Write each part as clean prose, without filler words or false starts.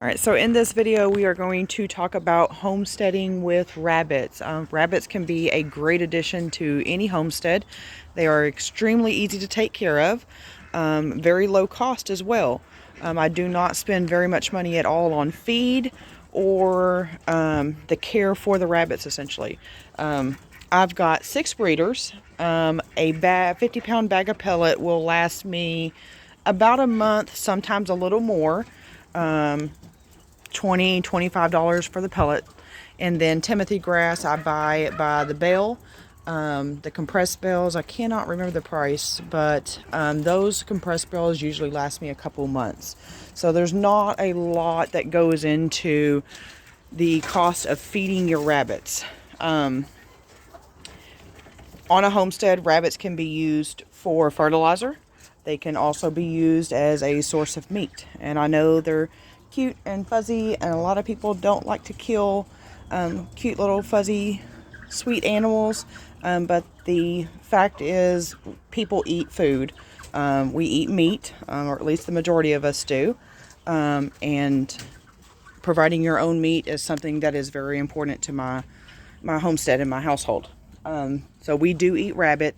All right, so in this video, we are going to talk about homesteading with rabbits. Rabbits can be a great addition to any homestead. They are extremely easy to take care of, very low cost as well. I do not spend very much money at all on feed or the care for the rabbits, essentially. I've got 6 breeders. A 50-pound bag of pellet will last me about a month, sometimes a little more. $25 for the pellet. And then Timothy grass, I buy it by the bale. The compressed bales, I cannot remember the price, but those compressed bales usually last me a couple months. So there's not a lot that goes into the cost of feeding your rabbits. On a homestead, rabbits can be used for fertilizer. They can also be used as a source of meat. And I know they're cute and fuzzy, and a lot of people don't like to kill cute little fuzzy sweet animals, but the fact is people eat food. We eat meat, or at least the majority of us do, and providing your own meat is something that is very important to my homestead and my household. So we do eat rabbit.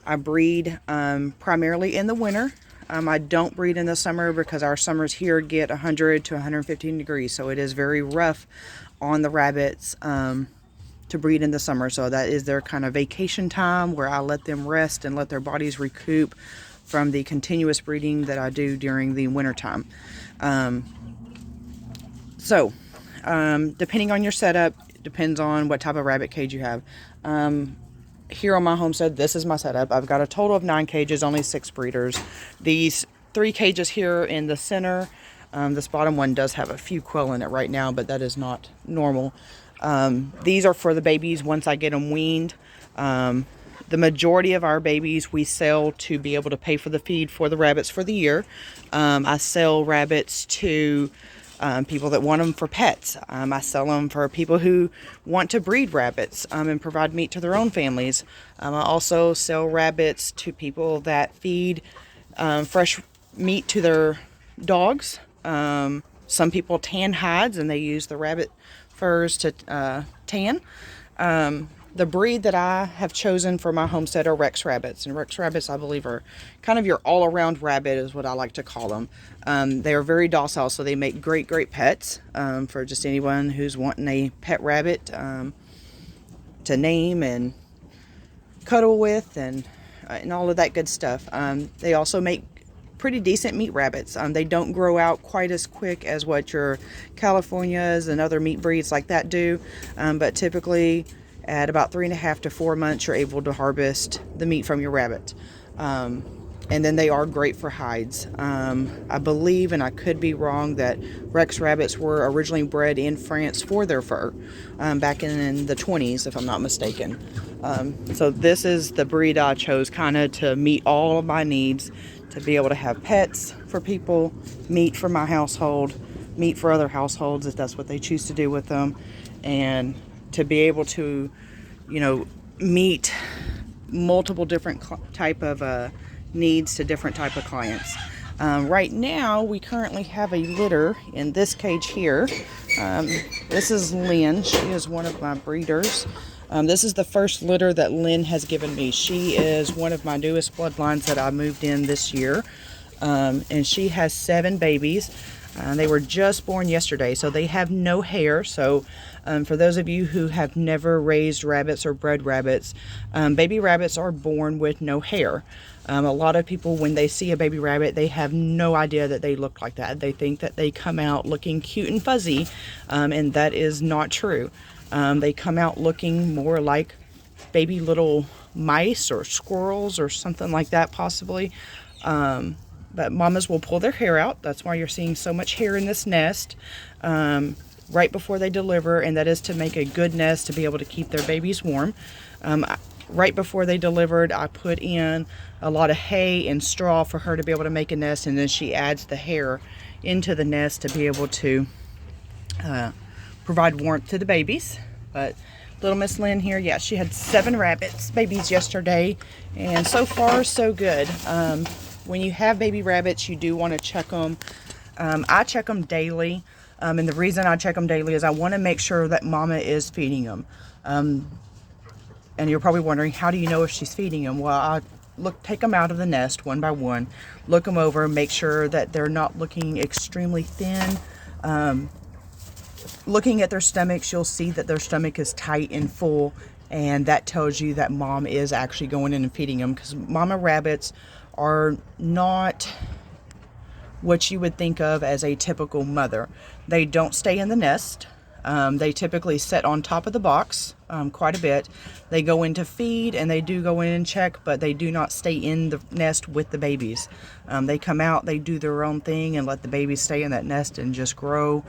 I breed primarily in the winter. I don't breed in the summer because our summers here get 100 to 115 degrees. So it is very rough on the rabbits to breed in the summer. So that is their kind of vacation time where I let them rest and let their bodies recoup from the continuous breeding that I do during the winter time. Depending on your setup, depends on what type of rabbit cage you have. Here on my homestead, this is my setup. I've got a total of 9 cages, only 6 breeders. These 3 cages here in the center, this bottom one does have a few quail in it right now, but that is not normal. These are for the babies once I get them weaned. The majority of our babies we sell to be able to pay for the feed for the rabbits for the year. I sell rabbits to people that want them for pets. I sell them for people who want to breed rabbits and provide meat to their own families. I also sell rabbits to people that feed fresh meat to their dogs. Some people tan hides and they use the rabbit furs to tan. The breed that I have chosen for my homestead are Rex rabbits. And Rex rabbits, I believe, are kind of your all-around rabbit is what I like to call them. They are very docile, so they make great pets for just anyone who's wanting a pet rabbit to name and cuddle with and all of that good stuff. They also make pretty decent meat rabbits. They don't grow out quite as quick as what your Californias and other meat breeds like that do, but typically at about 3.5 to 4 months, you're able to harvest the meat from your rabbit. And then they are great for hides. I believe, and I could be wrong, that Rex rabbits were originally bred in France for their fur back in the 20s, if I'm not mistaken. So this is the breed I chose kind of to meet all of my needs, to be able to have pets for people, meat for my household, meat for other households if that's what they choose to do with them, and to be able to, meet multiple different type of needs to different type of clients. Right now, we currently have a litter in this cage here. This is Lynn. She is one of my breeders. This is the first litter that Lynn has given me. She is one of my newest bloodlines that I moved in this year. And she has 7 babies. They were just born yesterday, so they have no hair. So for those of you who have never raised rabbits or bred rabbits, baby rabbits are born with no hair. A lot of people, when they see a baby rabbit, they have no idea that they look like that. They think that they come out looking cute and fuzzy, and that is not true. They come out looking more like baby little mice or squirrels or something like that, possibly. But mamas will pull their hair out. That's why you're seeing so much hair in this nest right before they deliver, and that is to make a good nest to be able to keep their babies warm. Right before they delivered, I put in a lot of hay and straw for her to be able to make a nest, and then she adds the hair into the nest to be able to provide warmth to the babies. But little Miss Lynn here, yeah, she had 7 babies yesterday, and so far so good. When you have baby rabbits, you do want to check them I check them daily. And the reason I check them daily is I want to make sure that mama is feeding them. And you're probably wondering, how do you know if she's feeding them? Well, I take them out of the nest one by one, look them over, make sure that they're not looking extremely thin. Looking at their stomachs, you'll see that their stomach is tight and full, and that tells you that mom is actually going in and feeding them, because mama rabbits are not what you would think of as a typical mother. They don't stay in the nest. They typically sit on top of the box quite a bit. They go in to feed, and they do go in and check, but they do not stay in the nest with the babies. They come out, they do their own thing, and let the babies stay in that nest and just grow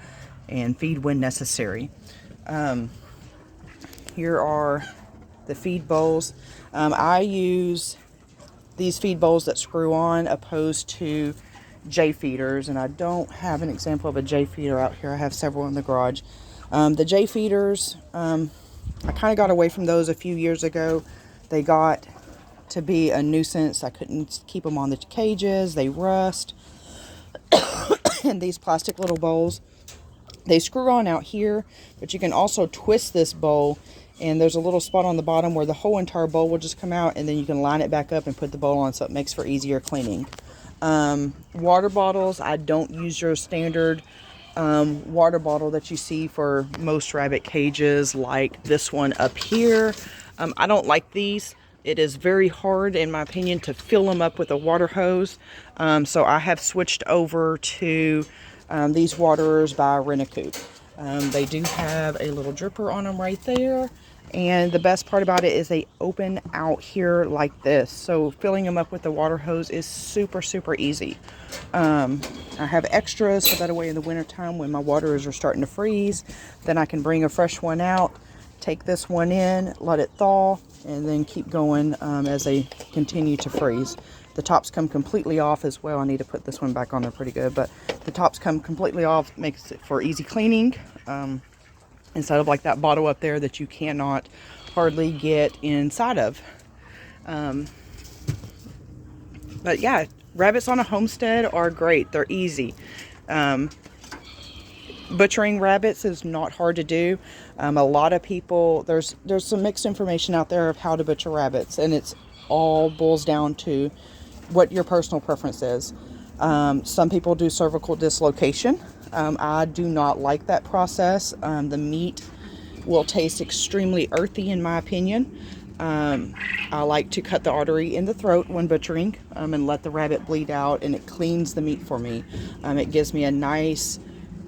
and feed when necessary. Here are the feed bowls. I use these feed bowls that screw on, opposed to J feeders, and I don't have an example of a J feeder out here. I have several in the garage. The J feeders, I kind of got away from those a few years ago. They got to be a nuisance. I couldn't keep them on the cages. They rust. And these plastic little bowls, they screw on out here, but you can also twist this bowl, and there's a little spot on the bottom where the whole entire bowl will just come out, and then you can line it back up and put the bowl on, so it makes for easier cleaning. Water bottles, I don't use your standard water bottle that you see for most rabbit cages, like this one up here. I don't like these. It is very hard, in my opinion, to fill them up with a water hose. So I have switched over to these waterers by Rent-A-Coop. They do have a little dripper on them right there. And the best part about it is they open out here like this. So filling them up with the water hose is super, super easy. I have extras, so that way in the wintertime when my waterers are starting to freeze, then I can bring a fresh one out, take this one in, let it thaw, and then keep going as they continue to freeze. The tops come completely off as well. I need to put this one back on there pretty good, but the tops come completely off, makes it for easy cleaning. Instead of like that bottle up there that you cannot hardly get inside of. But yeah, rabbits on a homestead are great. They're easy. Butchering rabbits is not hard to do. A lot of people, there's some mixed information out there of how to butcher rabbits, and it's all boils down to what your personal preference is. Some people do cervical dislocation. I do not like that process. The meat will taste extremely earthy, in my opinion. I like to cut the artery in the throat when butchering and let the rabbit bleed out, and it cleans the meat for me. It gives me a nice,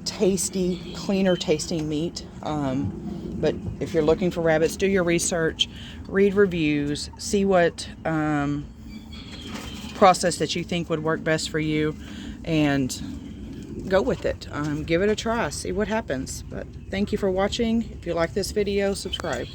tasty, cleaner tasting meat. But if you're looking for rabbits, do your research, read reviews, see what process that you think would work best for you, and go with it. Give it a try, see what happens. But thank you for watching. If you like this video, subscribe.